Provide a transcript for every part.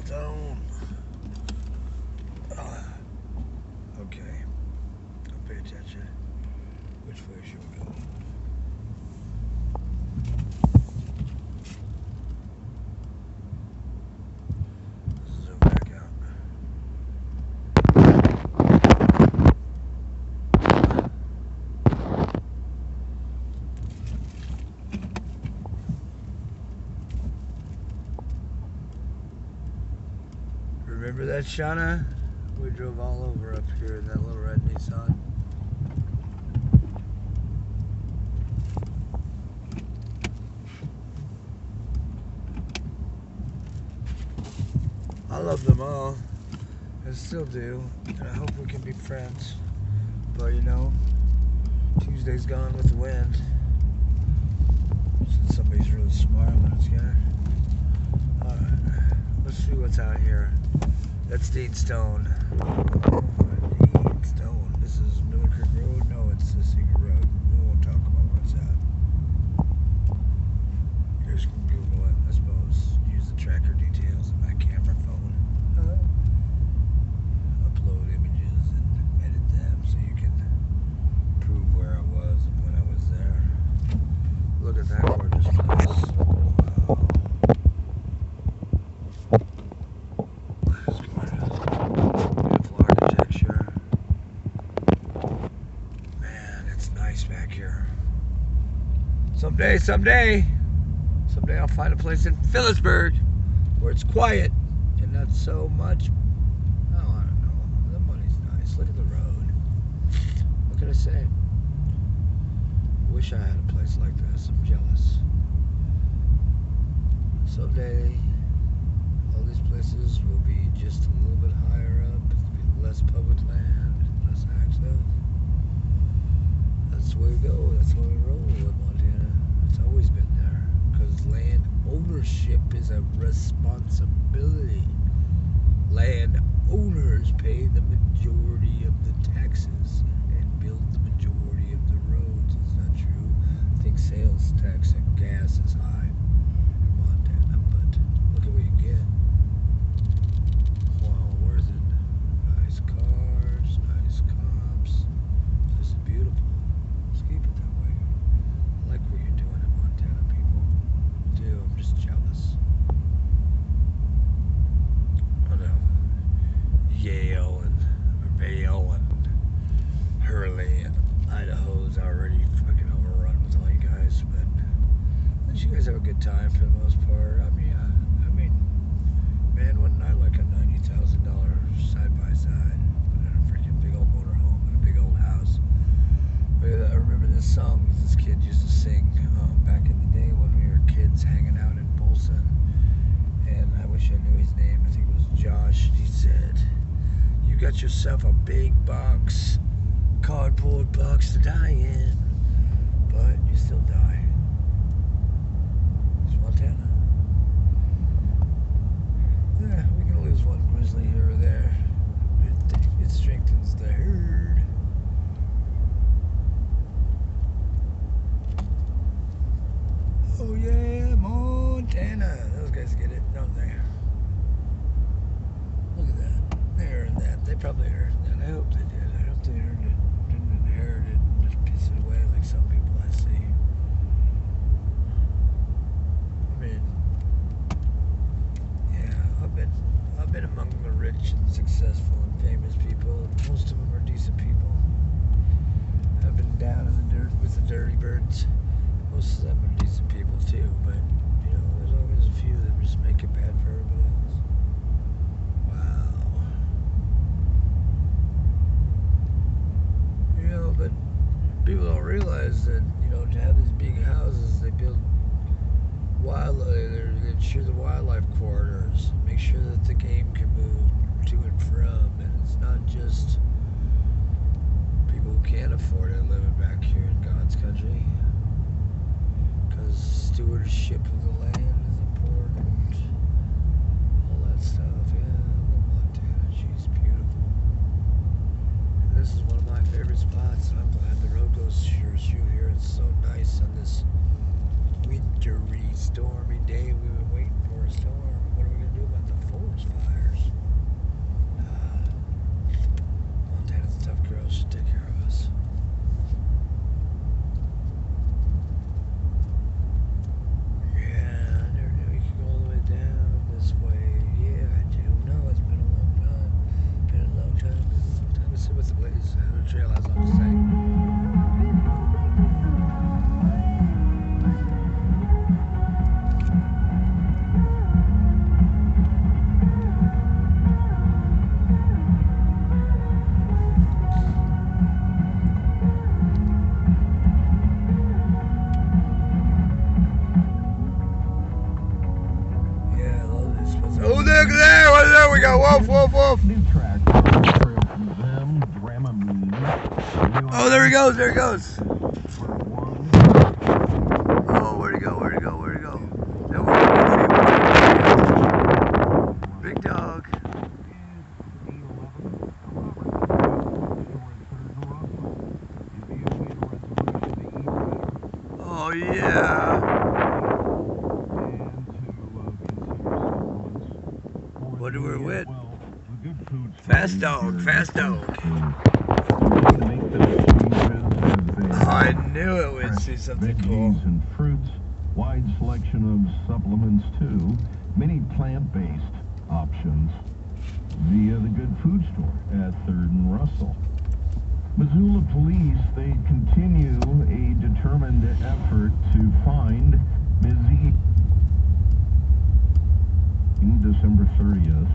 town. Okay. Don't pay attention. Which way should we go? Zoom back out. Remember that, Shauna? We drove all over up here in that little red Nissan. I love them all. I still do. And I hope we can be friends. But you know, Tuesday's gone with the wind. Since somebody's really smart when it's scared. Alright. Let's see what's out here. That's Dean Stone. Dean Stone. This is Newark Creek Road? No, it's the Secret Road. We won't talk about where it's at. You guys can Google it, I suppose. Use the tracker details in my camera phone. Upload images and edit them so you can prove where I was and when I was there. Look at that gorgeous place. Someday I'll find a place in Phillipsburg where it's quiet and not so much. Oh, I don't know. The money's nice. Look at the road. What can I say? Wish I had a place like this. I'm jealous. Someday, all these places will be just a little bit higher up. There'll be less public land, less access. That's the way we go. That's the way we roll with Montana. It's always been there. Because land ownership is a responsibility. Land owners pay the majority of the taxes and build the majority of the roads. Is that true? I think sales tax and gas is high in Montana, but look at what you get. Wow, worth it. Nice cars, nice cops. This is beautiful. Keep it that way. I like what you're doing in Montana, people. I do. I'm just jealous. I know. Yale and Vail and Hurley and Idaho's already fucking overrun with all you guys, but at least you guys have a good time for the most part. I mean, man, wouldn't I like a $90,000 side-by-side and a freaking big old motorhome and a big old house? I remember this song this kid used to sing back in the day when we were kids hanging out in Bolson. And I wish I knew his name. I think it was Josh. He said, "You got yourself a big box, cardboard box to die in, but you still die." It's Montana. Yeah, we can lose one grizzly here or there. It strengthens the herd. Oh yeah, Montana. Those guys get it, don't they? Look at that. They earned that. They probably earned that. I hope they did. I hope they earned it. Didn't inherit it and just piss it away like some people I see. I mean, yeah, I've been among the rich and successful and famous people. Most of them are decent people. I've been down in the dirt with the dirty birds. Most of them are decent people too, but you know, there's always a few that just make it bad for everybody else. Wow. You know, but people don't realize that, you know, to have these big houses, they build they ensure the wildlife corridors, make sure that the game can move to and from, and it's not just people who can't afford it living back here in God's country. Because stewardship of the land is important. All that stuff. Yeah, I love Montana. She's beautiful. And this is one of my favorite spots. And I'm glad the road goes through here. It's so nice on this wintry, stormy day. We've been waiting for a storm. What are we going to do about the forest fire? we go. Wolf, wolf, wolf. New track. Them, Dramamine. Oh, there he goes. There he goes. Part 1. Oh, where'd he go? Where'd he go? Where'd he go? Big dog. Oh, yeah. What do we with? Fast dog, fast dog. I knew it would see something cool. Veggies and fruits, wide selection of supplements too, many plant-based options via the Good Food Store at 3rd and Russell. Missoula police, they continue a determined effort to find Ms. E. December 30th.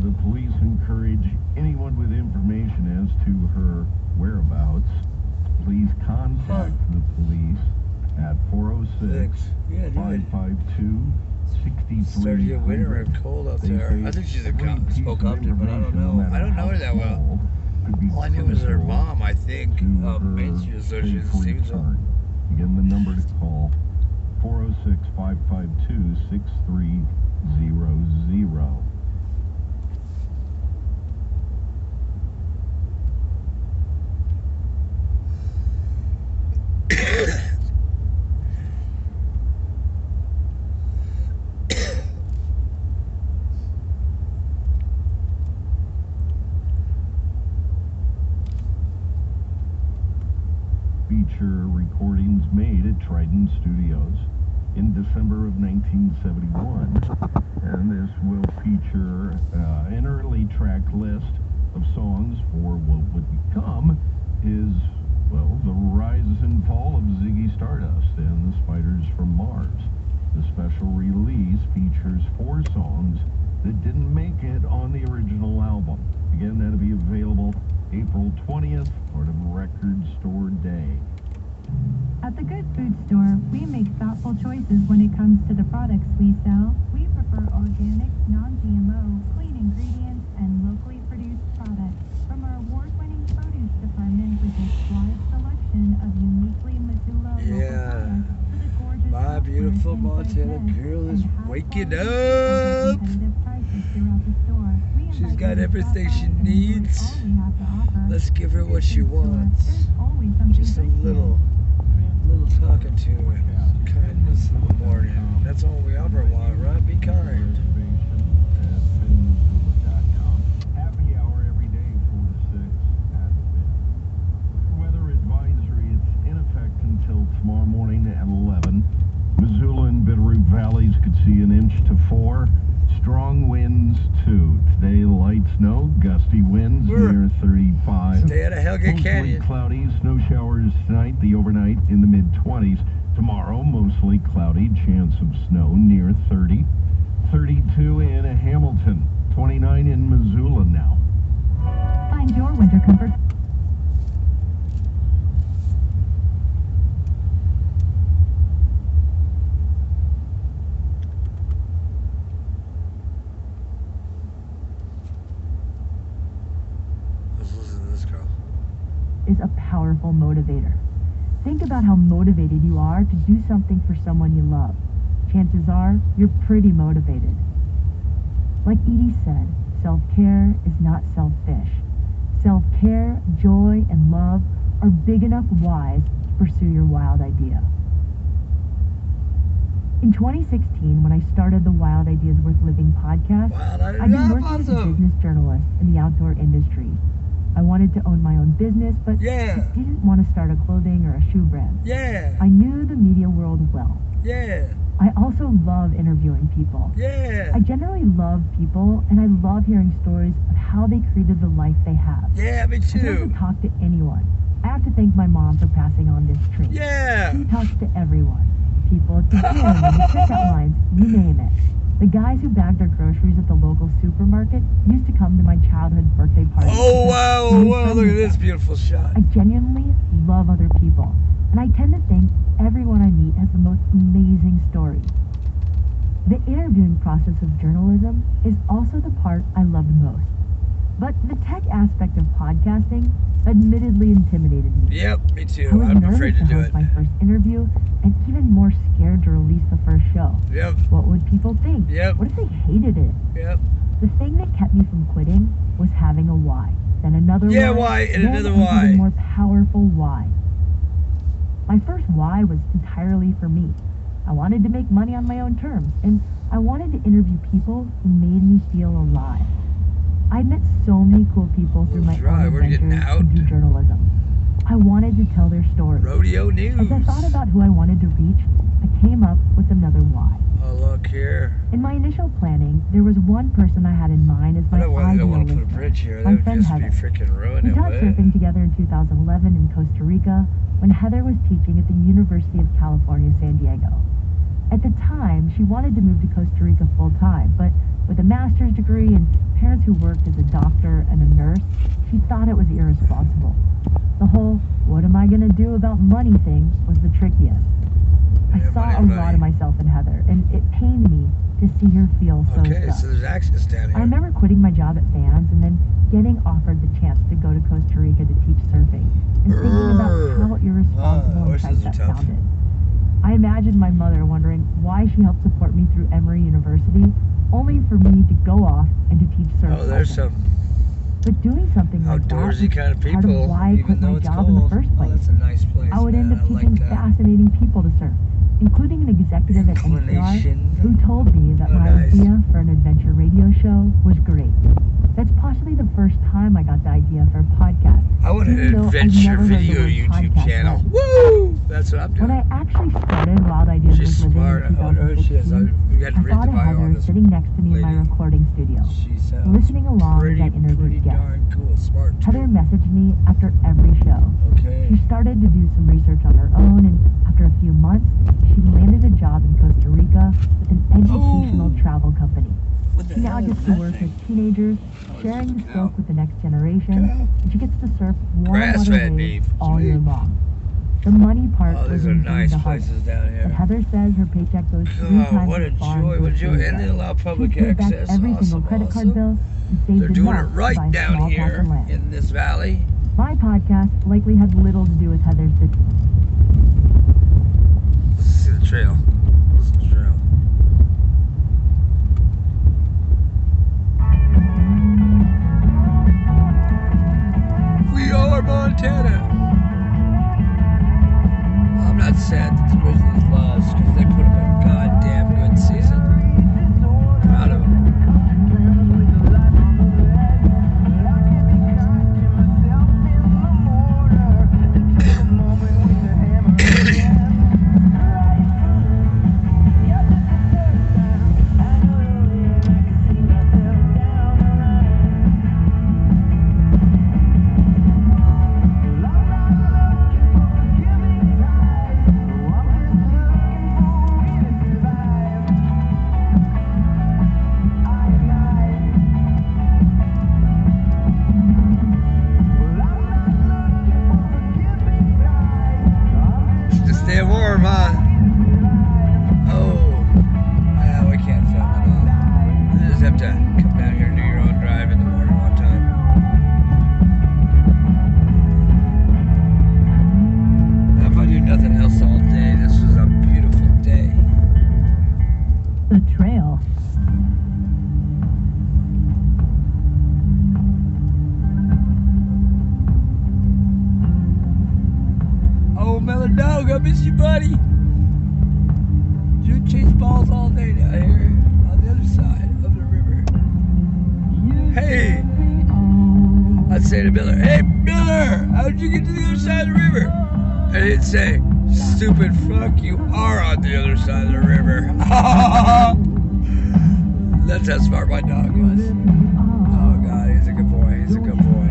The police encourage anyone with information as to her whereabouts. Please contact the police at 406-552-6300. Started to get winter and cold out there. I think she's a spoke up to, but I don't know. I don't know her that well. All I knew was her mom, I think. Main Street Association seems so. Again, the number to call, 406-552-6300. Feature recordings made at Trident Studios in December of 1971, and this will feature an early track list of songs for what would become his, well, the rise and fall of Ziggy Stardust and the Spiders from Mars. The special release features 4 songs that didn't make it on the original album. Again, that'll be available April 20th, part of Record Store Day. At the Good Food Store, we make thoughtful choices when it comes to the products we sell. We prefer organic, non-GMO, clean ingredients, and locally produced products. From our award-winning produce department with its wide selection of uniquely Missoula local products to the gorgeous my beautiful Montana girl is waking up. She's got everything she needs. Let's give her what she wants. Just a little talking to her. Kindness in the morning. That's all we ever want, right? Be kind. Happy hour every day, 4 to 6 at weather advisory. It's in effect until tomorrow morning at 11. Missoula and Bitterroot valleys could see 1 to 4 inches. Strong winds too. Today light snow, gusty winds near 35. Stay out of Hellgate Canyon. Mostly cloudy, snow showers tonight, the overnight in the mid-20s. Tomorrow mostly cloudy, chance of snow near 30. 32 in Hamilton, 29 in Missoula now. Find your winter comfort. Is a powerful motivator. Think about how motivated you are to do something for someone you love. Chances are you're pretty motivated. Like Edie said, self-care is not selfish. Self-care, joy, and love are big enough whys to pursue your wild idea. In 2016, when I started the Wild Ideas Worth Living podcast, I'd been working as a business journalist in the outdoor industry. I wanted to own my own business, but I didn't want to start a clothing or a shoe brand. I knew the media world well. I also love interviewing people. I generally love people, and I love hearing stories of how they created the life they have. Me too. I don't talk to anyone. I have to thank my mom for passing on this trait. She talks to everyone. People at the gym, and the checkout lines, you name it. The guys who bagged our groceries at the local supermarket used to come to my childhood birthday party. Oh, wow, look at this beautiful shot. I genuinely love other people, and I tend to think everyone I meet has the most amazing story. The inner interviewing process of journalism is also the part I loved most. But the tech aspect of podcasting admittedly intimidated me. Yep, me too. I was I'm nervous afraid to do host it. my first interview and even more scared to release the first show. Yep. What would people think? Yep. What if they hated it? Yep. The thing that kept me from quitting was having a why, then another why, and then another an why. even more powerful why. My first why was entirely for me. I wanted to make money on my own terms, and I wanted to interview people who made me feel alive. I'd met so many cool people through my own We're getting adventures out. into journalism. I wanted to tell their stories. Rodeo news. As I thought about who I wanted to reach, I came up with another why. Oh, look here. In my initial planning, there was one person I had in mind as my I don't ideal want to put a listener. bridge here. My That would friend just be Heather. freaking We ruining taught it. surfing together in 2011 in Costa Rica when Heather was teaching at the University of California, San Diego. At the time, she wanted to move to Costa Rica full time, but with a master's degree and parents who worked as a doctor and a nurse, she thought it was irresponsible. The whole, what am I going to do about money thing was the trickiest. I saw a lot of myself in Heather, and it pained me to see her feel so Okay, stuck. so there's access down here. I remember quitting my job at Vans and then getting offered the chance to go to Costa Rica to teach surfing and thinking about how irresponsible and trite that sounded. I imagined my mother wondering why she helped support me through Emory University, only for me to go off and to teach surfing. Oh, there's some But doing something like that was outdoorsy kind of part people, of why I quit even though my it's job cold. in the first Oh, place. that's a nice place, I would end man. up I like teaching that. fascinating people to surf, including an executive at NPR Inclination. who told me that Oh, my nice. idea for an adventure radio show was great. That's possibly the first time I got the idea for a podcast. I want an even though I'd adventure never heard the video word YouTube podcast channel. yet. Woo! That's what I'm doing. When I actually started Wild Ideas She's with Living smart. in I wonder who she is. 2016, We got to I read thought the of bio on Heather this sitting next to me in my lady. recording studio, She sounds listening along pretty, as I interviewed pretty guests. darn cool. Smart, too. Heather messaged me after every show. Okay. She started to do some research on her own, and after a few months, she landed a job in Costa Rica with an educational travel company. She now gets to work with teenagers, sharing the silk with the next generation, and she gets to surf warm water Grass-fed waves beef. all year long. The money part Oh, was these are indeed nice the hardest. places down But here. Heather says her paycheck goes 3 Oh, times what a as far joy, in what a Costa joy. Rica. And they allow public She's paid back access. every single Awesome, credit card awesome. bill and saved They're doing it enough to right buy a down small patch here of land. in this valley. My podcast likely had little to do with Heather's Let's see the trail. What's the trail? We are Montana. I'm not sad that the Grizzlies lost because they put up a goddamn good season. Proud of them. Just stay warm, huh? Oh. Yeah, we can't film it all. You just have to come down here and do your own drive in the morning one time. Now, if I do nothing else all day, this was a beautiful day. The trail. Oh, Mellow Dog, I miss you, buddy. You chase balls all day down here on the other side of the river. Hey! I'd say to Miller, hey, Miller, how'd you get to the other side of the river? And he'd say, stupid fuck, you are on the other side of the river. That's how smart my dog was. Oh, God, he's a good boy. He's a good boy.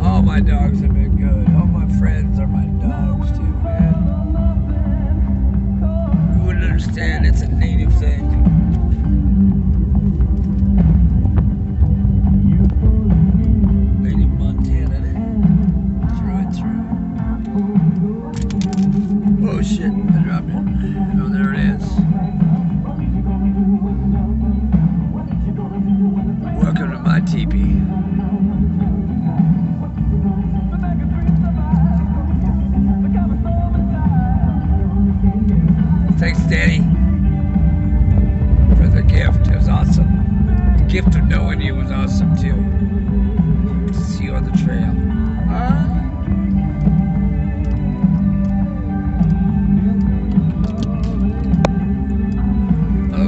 All my dogs have been good. All my friends are my dogs, too, man. You wouldn't understand. It's a native thing. Native Montana, through and through. Oh, shit. I dropped it. Oh, there it is. Danny, for the gift. It was awesome. The gift of knowing you was awesome too. See you on the trail.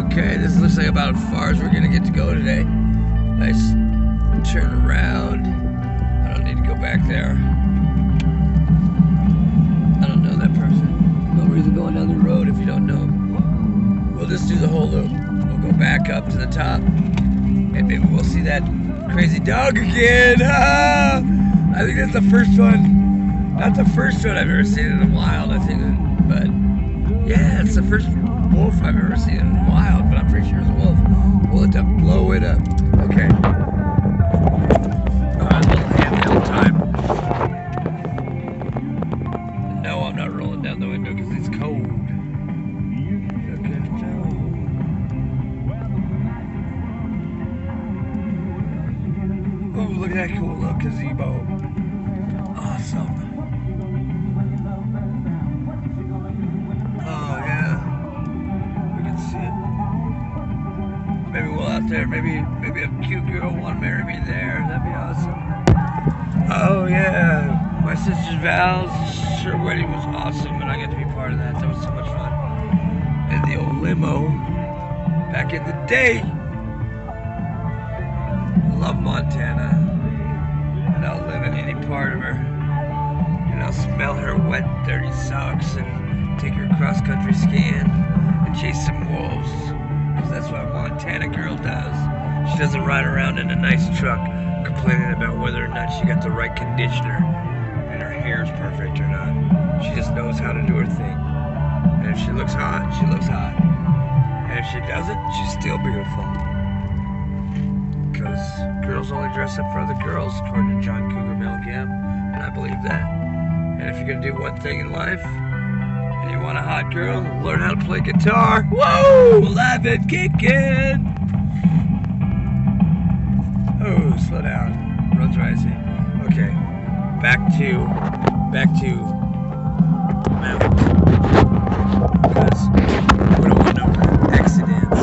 Okay, this looks like about as far as we're gonna get to go today. Nice turn around. I don't need to go back there. I don't know that person. No reason going down the road if you don't know him. We'll just do the whole loop. We'll go back up to the top, and maybe we'll see that crazy dog again. I think that's the first one. Not the first one I've ever seen in the wild, I think, but yeah, it's the first wolf I've ever seen in the wild, but I'm pretty sure it's a wolf. We'll have to blow it up. Okay. Alright, a little handheld time. No, I'm not rolling down the window because it's cold. Oh, look at that cool little gazebo. Awesome. Oh, yeah. We can see it. Maybe we'll out there. Maybe a cute girl will want to marry me there. That'd be awesome. Oh, yeah. My sister's vows. Her wedding was awesome, and I got to be part of that. That was so much fun. And the old limo. Back in the day. I love Montana. And I'll live in any part of her. And I'll smell her wet, dirty socks and take her cross-country skiing and chase some wolves. Because that's what a Montana girl does. She doesn't ride around in a nice truck complaining about whether or not she got the right conditioner and her hair's perfect or not. She just knows how to do her thing. And if she looks hot, she looks hot. And if she doesn't, she's still beautiful. Because girls only dress up for other girls, according to John Cougar Mellencamp, and I believe that. And if you're going to do one thing in life, and you want a hot girl, learn how to play guitar. Whoa! Live and kicking! Oh, slow down. Road's rising. Okay. Back to mountain. Because we don't want no accidents.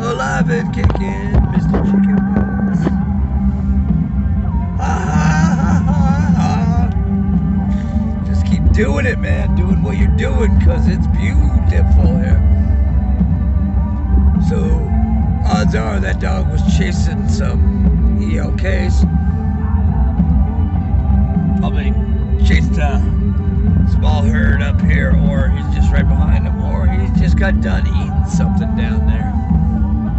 Alive and kicking, Mr. Chicken Balls. Ha ha ha ha. Just keep doing it, man. Doing what you're doing, because it's beautiful here. So, odds are that dog was chasing some ELKs. Probably chased a small herd up here, or he's just right behind him, or he's just got done eating something down there.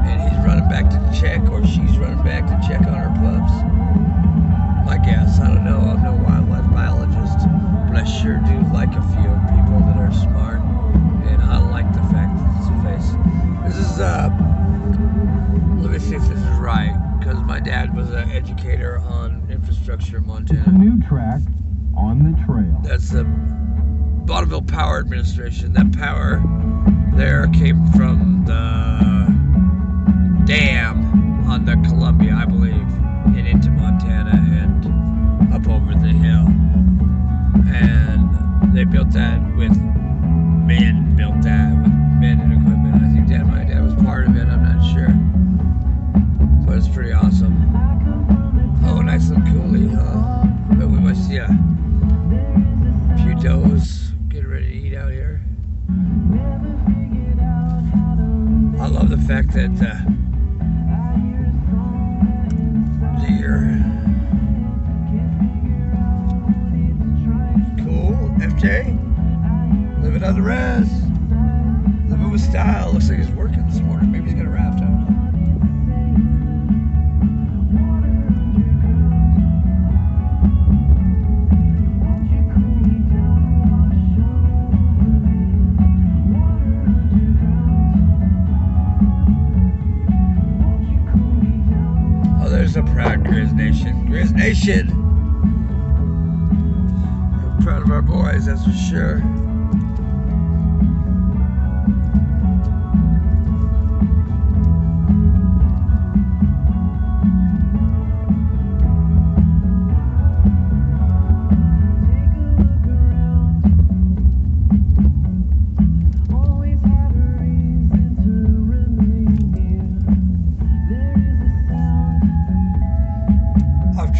And he's running back to check, or she's running back to check on her pups. My guess, I don't know, I'm no wildlife biologist, but I sure do like a few people that are smart, and I like the fact that it's a face. This is, let me see if this is right, because my dad was an educator on infrastructure in Montana. It's a new track on the trail. That's the Bonneville Power Administration. That power there came from the dam on the Columbia, I believe, and into Montana and up over the hill. And they built that with men, and equipment. I think my dad was part of it, I'm not sure. But it's pretty awesome. Oh, nice little coolie, huh? But we must see a few does getting ready to eat out here. I love the fact that deer. Cool, FJ. Living on the res. Living with style. Looks like he's working this morning. Maybe he's got a raft, I don't know. A proud Grizz Nation. Grizz Nation! I'm proud of our boys, that's for sure.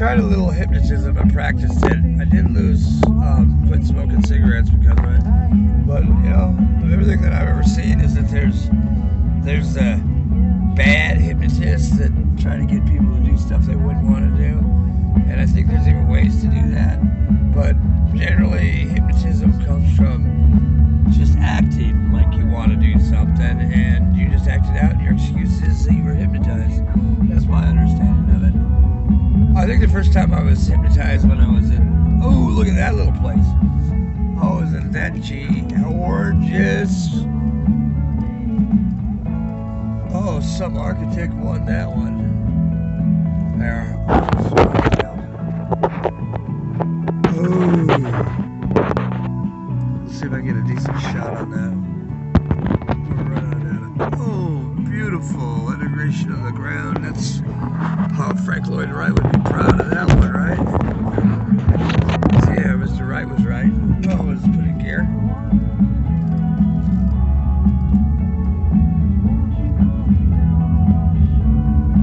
tried a little hypnotism. I practiced it. I did lose, quit smoking cigarettes because of it. But you know, everything that I've ever seen is that there's the bad hypnotists that try to get people to do stuff they wouldn't want to do, and I think there's even ways to do that. But generally, hypnotism comes from just acting like you want to do something, and you just act it out, and your excuse is that you were hypnotized. That's my understanding of it. I think the first time I was hypnotized when I was in, oh, look at that little place. I was in that gorgeous. Oh, some architect won that one. There. Ooh. Let's see if I can get a decent shot on that. Oh, beautiful integration of the ground. That's how Frank Lloyd Wright would be proud of that one, right? Yeah, Mr. Wright was right. Oh, let's put in gear.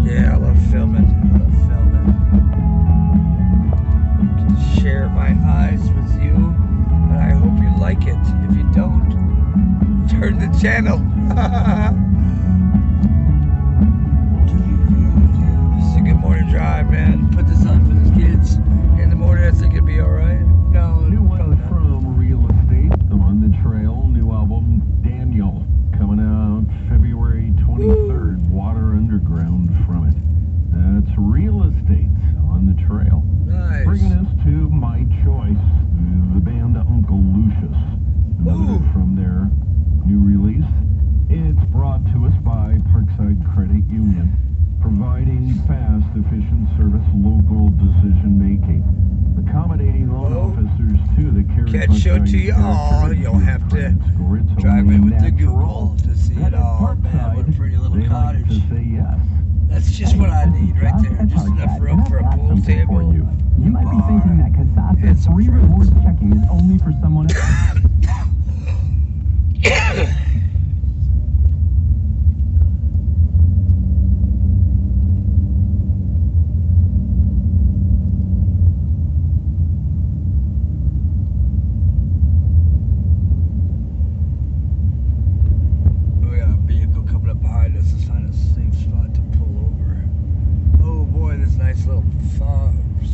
Yeah, I love filming. Get to share my eyes with you, and I hope you like it. If you don't, turn the channel. This is a good morning drive, man. Put this on for the kids. In the morning, I think it'd be alright. No, new one from Real Estate on the Trail. New album, Daniel, coming out February 23rd. Woo. Water Underground from it. That's Real Estate on the Trail. Nice. Bringing us to My Choice, the band Uncle Lucius. Another from their new release. It's brought to us by Parkside Credit Union, providing fast, efficient service, local decision making, accommodating loan officers too that carry. Can't show to you all. You'll have to drive it with the Google to see it all. Man, what a pretty little cottage. Like to say yes. That's just what I need right there. Just enough room for a pool table. You might be thinking that Casasa's free rewards checking is only for someone else.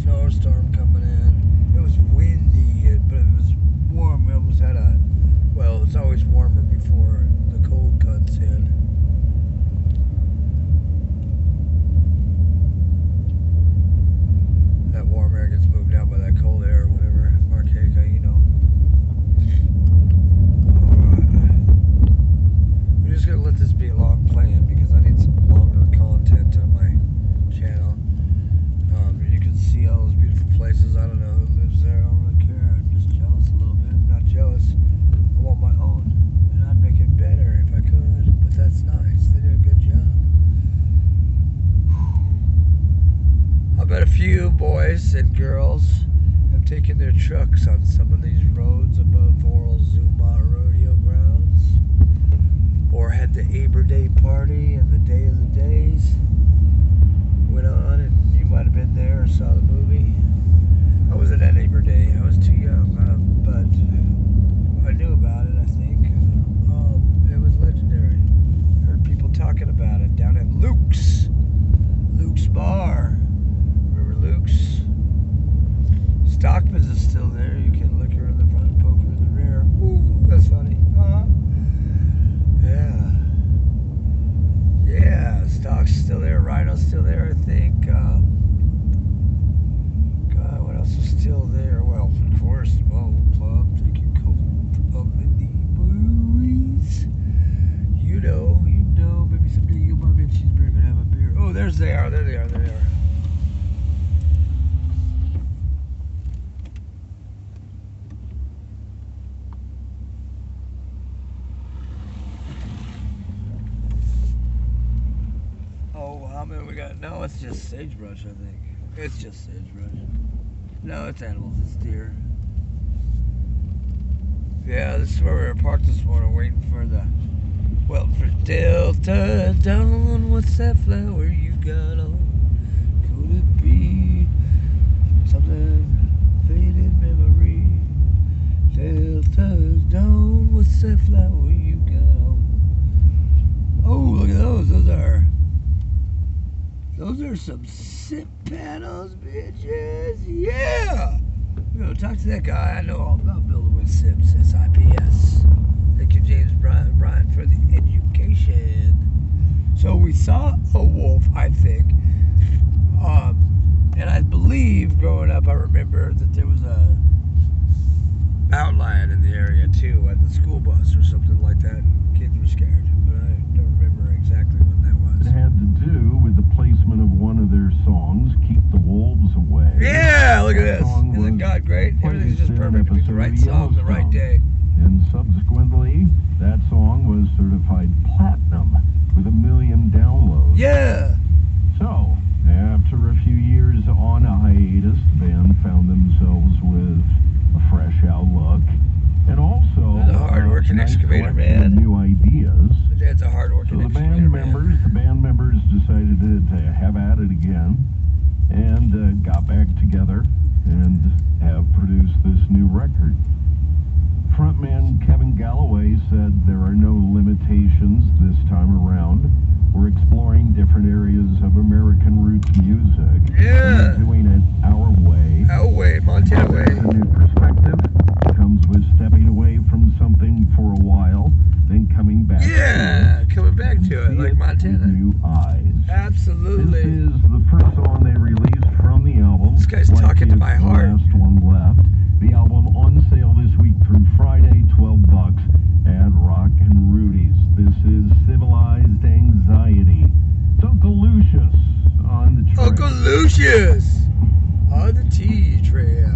Snowstorm coming in. It was windy, but it was warm. We almost had well, it's always warmer before the cold cuts in. That warm air gets moved out by that cold air or whatever. Marqueca, you know. We're just gonna let this be a long plan because I need some longer content on my channel. You can see all those beautiful places. I don't know who lives there. I don't really care. I'm just jealous a little bit. Not jealous. I want my own. And I'd make it better if I could. But that's nice. They did a good job. I bet a few boys and girls have taken their trucks on some of these roads above Oral Zuma Rodeo Grounds. Or had the Aber Day party and the Day of the Days went on, and you might have been there or saw the movie. I wasn't at Labor Day. I was too young, but I knew about it, I think. It was legendary. Heard people talking about it down at Luke's Bar. Remember Luke's? Stockman's is still there. You can lick her in the front and poke her in the rear. Ooh, that's funny. Yeah, Stock's still there. Rhino's still there, I think. God, what else is still there? Well, of course, the Bowling Club. Take your coat up in the movies. You know. Maybe someday you'll buy me a cheeseburger and have a beer. Oh, there they are. No, it's just sagebrush, I think. It's just sagebrush. No, it's animals. It's deer. Yeah, this is where we were parked this morning, waiting for for Delta Dawn. What's that flower you got on? Could it be Something faded memory. Delta's dawn. What's that flower you got on? Oh, look at those. Those are some sip panels, bitches. Yeah. We're gonna talk to that guy. I know all about building with sips. SIPS. Thank you, James Bryant, for the education. So we saw a wolf, I think. And I believe growing up, I remember that there was a mountain lion in the area too, at the school bus or something like that. Kids were scared, but I don't remember exactly when that was. It had to do with the placement of one of their songs, "Keep the Wolves Away." Yeah, look at this. Isn't God great? Everything's just perfect to pick the right song, the right day. And subsequently, that song was certified platinum with 1 million downloads. Yeah. So, after a few years on a hiatus, the band found themselves with a fresh outlook, and also a hard-working nice excavator, collection of man. new ideas. My dad's a hard-working excavator, The band members decided to have at it again, and got back together and have produced this new record. Frontman Kevin Galloway said there are no limitations this time around. We're exploring different areas of American roots music. Yeah. And we're doing it our way. Our way, Montana way. A new perspective comes with stepping away from something for a while, then coming back. Yeah, coming back to it, like Montana. With new eyes. Absolutely. This is the first song they released from the album. This guy's talking to my heart. The last one left. The album on sale this week through Friday, $12 at Rock and Rudy's. This is Civilized Anxiety. It's Uncle Lucius on the trail. Uncle Lucius on the T trail.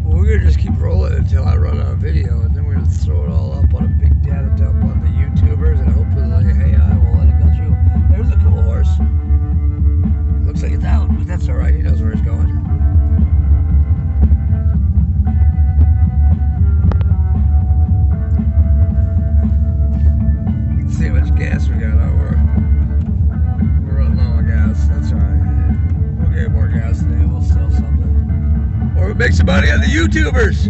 Well, we're gonna just keep rolling until I run out of video, and then we're gonna throw it all up on a big data dump on the YouTubers, and hopefully AI will let it go through. There's a cool horse. Looks like it's out, but that's alright. He knows where he's going. Let's see how much gas we got. We're running low on gas. That's alright. We'll get more gas today. We'll sell something. Or we'll make some money on the YouTubers.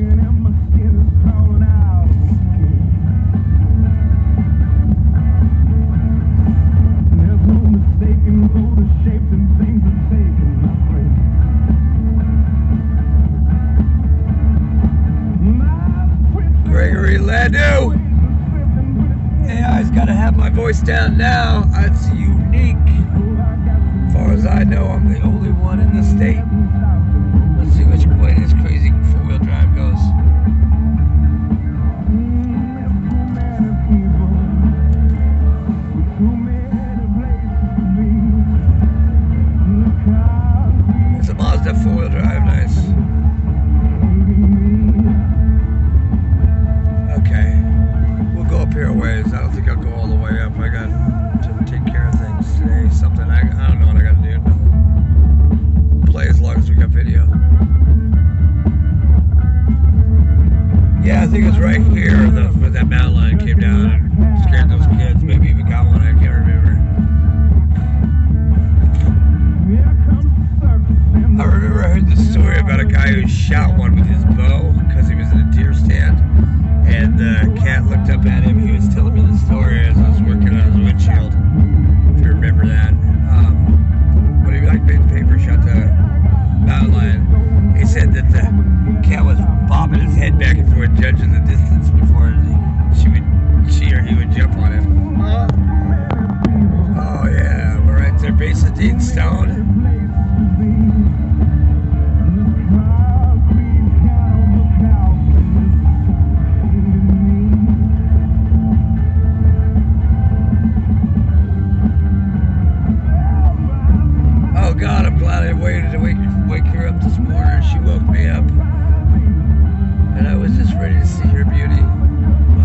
Gregory Lando. AI's got to have my voice down now. It's unique. As far as I know, I'm the only one in the state. Let's see which way this crazy four-wheel drive goes. It's a Mazda four-wheel drive, nice. Okay, we'll go up here a ways. I don't think I'll go all the way up. I got to take care of things today. Something I don't know what I got to do. No. Play as long as we got video. Yeah, I think it's right here where that mountain lion came down and scared those kids. Maybe even got one. I can't remember. I remember I heard the story about a guy who shot one with his bow because he was in a deer stand. And the cat looked up at him. He was telling me the story as I was working on his windshield. If you remember that. But he made paper shot the mountain lion. He said that the cat was bobbing his head back and forth, judging the distance before she or he would jump on him. Oh yeah, we're right there, base of Dean Stone.